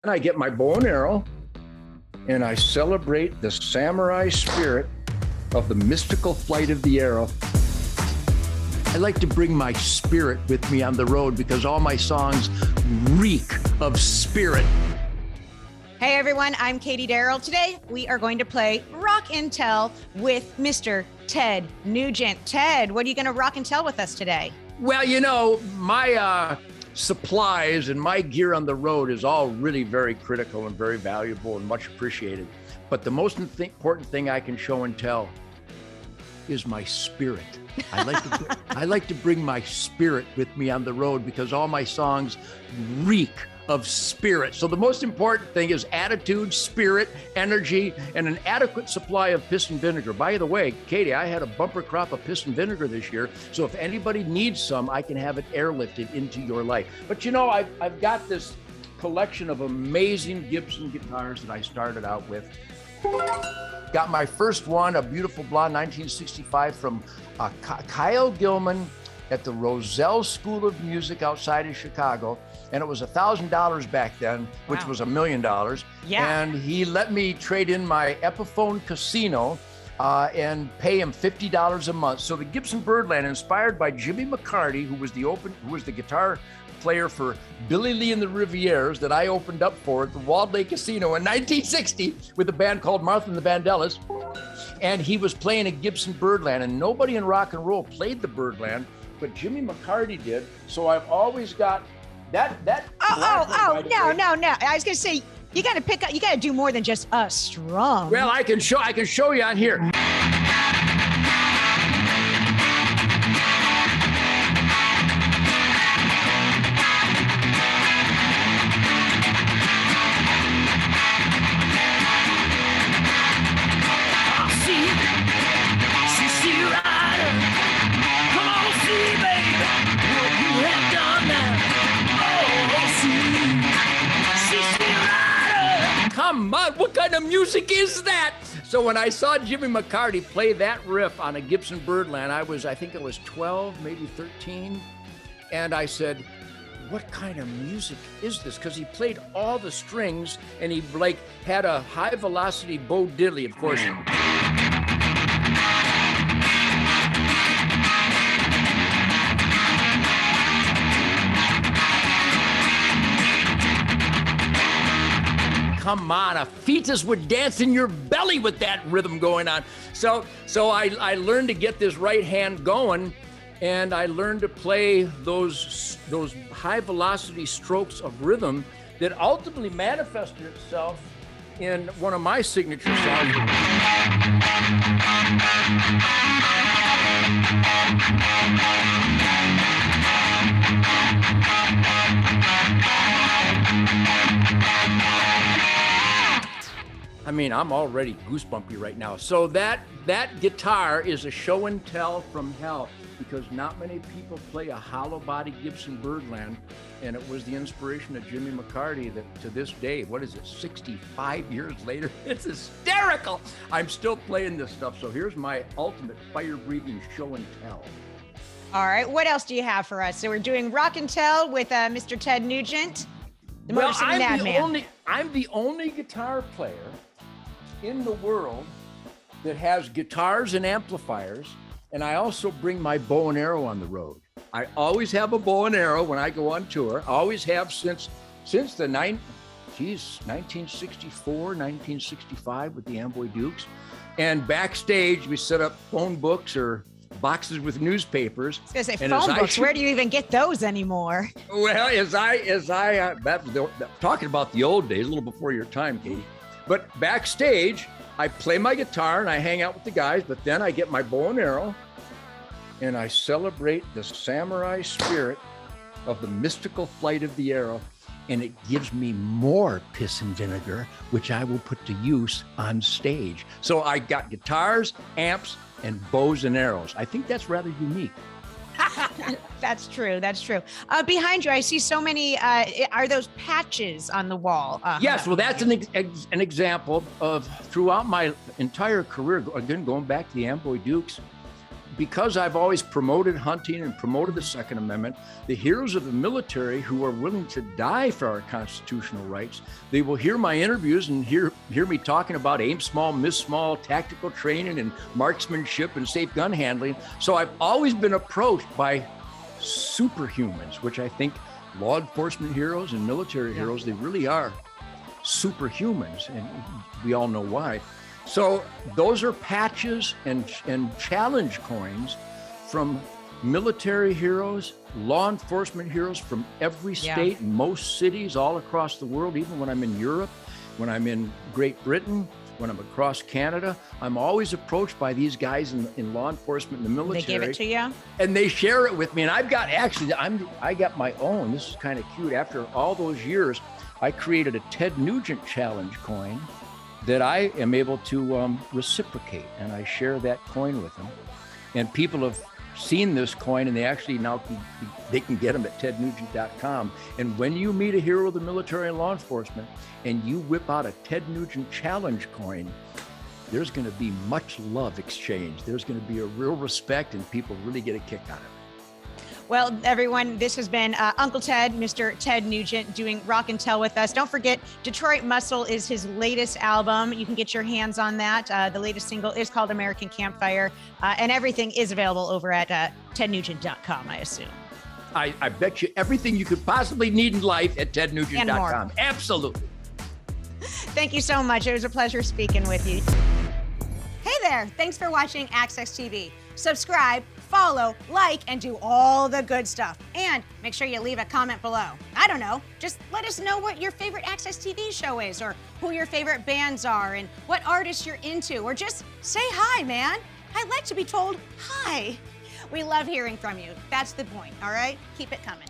And I get my bow and arrow and I celebrate the samurai spirit of the mystical flight of the arrow. I like to bring my spirit with me on the road because all my songs reek of spirit. Hey everyone, I'm Katie Darrell. Today we are going to play Rock and Tell with Mr. Ted Nugent. Ted, what are you going to rock and tell with us today? Well, you know, my supplies and my gear on the road is all really very critical and very valuable and much appreciated. But the most important thing I can show and tell is my spirit. I like to bring my spirit with me on the road because all my songs reek of spirit. So the most important thing is attitude, spirit, energy, and an adequate supply of piss and vinegar. By the way, Katie, I had a bumper crop of piss and vinegar this year. So if anybody needs some, I can have it airlifted into your life. But you know, I've got this collection of amazing Gibson guitars that I started out with. Got my first one, a beautiful blonde 1965 from Kyle Gilman at the Roselle School of Music outside of Chicago. And it was $1,000 back then, which was $1 million. Yeah. And he let me trade in my Epiphone Casino and pay him $50 a month. So the Gibson Byrdland, inspired by Jimmy McCarty, who was the guitar player for Billy Lee and the Rivières that I opened up for at the Walled Lake Casino in 1960 with a band called Martha and the Vandellas. And he was playing a Gibson Byrdland, and nobody in rock and roll played the Byrdland, but Jimmy McCarty did. So I've always got that. No. I was gonna say you gotta pick up. You gotta do more than just a strum. Well, I can show you on here. Come on, what kind of music is that? So when I saw Jimmy McCarty play that riff on a Gibson Byrdland, I think it was 12, maybe 13. And I said, what kind of music is this? Because he played all the strings and he had a high velocity Bo Diddley, of course. Come on, a fetus would dance in your belly with that rhythm going on. So I learned to get this right hand going, and I learned to play those high velocity strokes of rhythm that ultimately manifested itself in one of my signature songs. I mean, I'm already goosebumpy right now. So that guitar is a show and tell from hell because not many people play a hollow body Gibson Byrdland, and it was the inspiration of Jimmy McCarty that to this day, 65 years later, it's hysterical. I'm still playing this stuff. So here's my ultimate fire-breathing show and tell. All right, what else do you have for us? So we're doing Rock and Tell with Mr. Ted Nugent, the Motor City Madman. I'm the only guitar player in the world that has guitars and amplifiers, and I also bring my bow and arrow on the road. I always have a bow and arrow when I go on tour. I always have since the 1964, 1965 with the Amboy Dukes. And backstage, we set up phone books or boxes with newspapers. I was gonna say phone books. Where do you even get those anymore? Well, talking about the old days, a little before your time, Katie. But backstage, I play my guitar and I hang out with the guys, but then I get my bow and arrow and I celebrate the samurai spirit of the mystical flight of the arrow, and it gives me more piss and vinegar, which I will put to use on stage. So I got guitars, amps, and bows and arrows. I think that's rather unique. That's true. Behind you, I see so many, are those patches on the wall? Yes, well, that's an example of throughout my entire career, again, going back to the Amboy Dukes, because I've always promoted hunting and promoted the Second Amendment, the heroes of the military who are willing to die for our constitutional rights, they will hear my interviews and hear me talking about aim small, miss small, tactical training and marksmanship and safe gun handling. So I've always been approached by superhumans, which I think law enforcement heroes and military heroes, they really are superhumans, and we all know why. So those are patches and challenge coins from military heroes, law enforcement heroes from every state, most cities all across the world. Even when I'm in Europe, when I'm in Great Britain, when I'm across Canada, I'm always approached by these guys in law enforcement and the military. They give it to you? And they share it with me. And I've got, actually, I got my own. This is kind of cute. After all those years, I created a Ted Nugent challenge coin that I am able to reciprocate, and I share that coin with them. And people have seen this coin, and they actually now they can get them at tednugent.com. And when you meet a hero of the military and law enforcement, and you whip out a Ted Nugent challenge coin, there's going to be much love exchanged. There's going to be a real respect, and people really get a kick out of it. Well, everyone, this has been Uncle Ted, Mr. Ted Nugent, doing Rock and Tell with us. Don't forget, Detroit Muscle is his latest album. You can get your hands on that. The latest single is called American Campfire, and everything is available over at tednugent.com, I assume. I bet you everything you could possibly need in life at tednugent.com. Absolutely. Thank you so much. It was a pleasure speaking with you. Hey there. Thanks for watching AXS TV. Subscribe, follow, like, and do all the good stuff. And make sure you leave a comment below. I don't know, just let us know what your favorite AXS TV show is, or who your favorite bands are, and what artists you're into, or just say hi, man. I like to be told hi. We love hearing from you. That's the point, all right? Keep it coming.